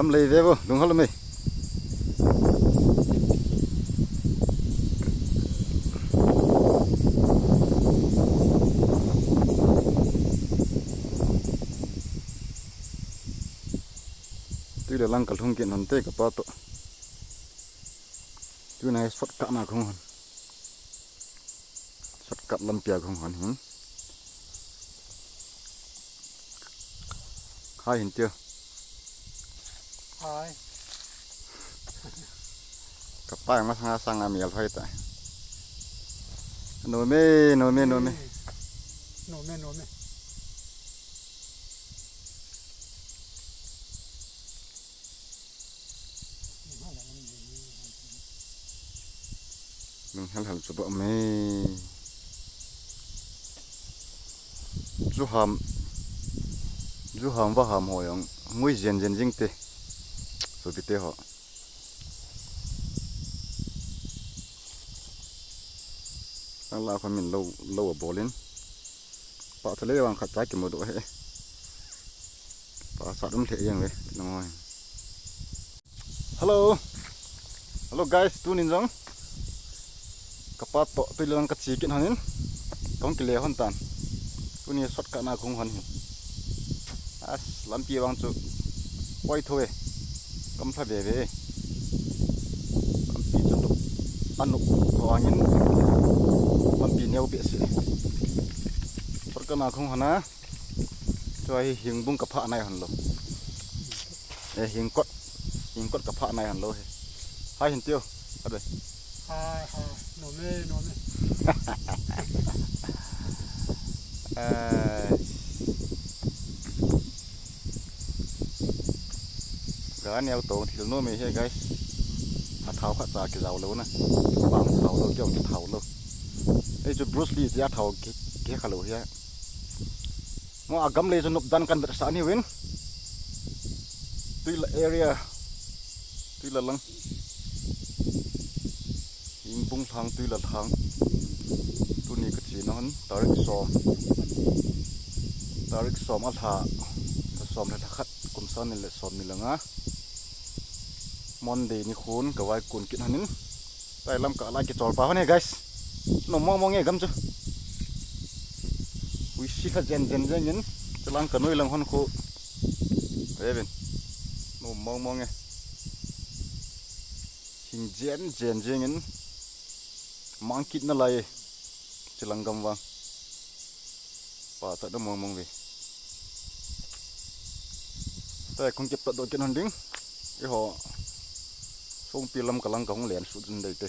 Gam lấy về vô, đúng không mày? TWILA lang kalhung kin hon te Kapa to. Tu này sốt cạn nào không hon. Sốt cạn lâm pia không hon hin. Hai hin chưa? Hai. Kapa yang mas ngasang amial hai ta. Nome. Nome. Nung hal coba me. Zuham và ham hoyong ngui jen jing te. So bite ho. Allah fa min low bolin. Pa thale wang khat ki modu he. Pa sa dum the yang we ngoi. Hello guys, tunin jong. Kapa to TWILA lang kachi kin hanin. Tong ki le hon tan. Tuni sot ka na khung hon hin. As lampi wang chu wai thoe. Kam pha ve lampi chu tuk anuk wangin lampi neu be se sot ka na khung hana choi hing bung ka pha nai han lo hing kot ka pha nai han lo he hai hin tiêu ade Hai. Nome. Gã neo tổ thì nó mới hay guys, tháo khát ra cái dầu lâu nè, bằng tháo lâu kiểu cái tháo lâu, đây cho Bruce Lee giá tháo cái khá lâu hết, ngõ gắm lên cho nộp đan căn vật sản như vậy, TWILA area, TWILA lăng, hình bung thang TWILA thang, tu này cái gì nó hơn, tarik som al ha, som là khát, cùng son này là som này là ngã. Monday ni khun ka vaikon kin hanin tai lam ka la ki chol pa hone guys no mong e gam chu wi si kha jen nin chalang ka noi lang hon khu even no mong e hing jen in mang kit na lai chalang gam wang pa ta da mong ve tai khong kip ta do kin hon ding e ho song pilam kalang kong len su dun dei te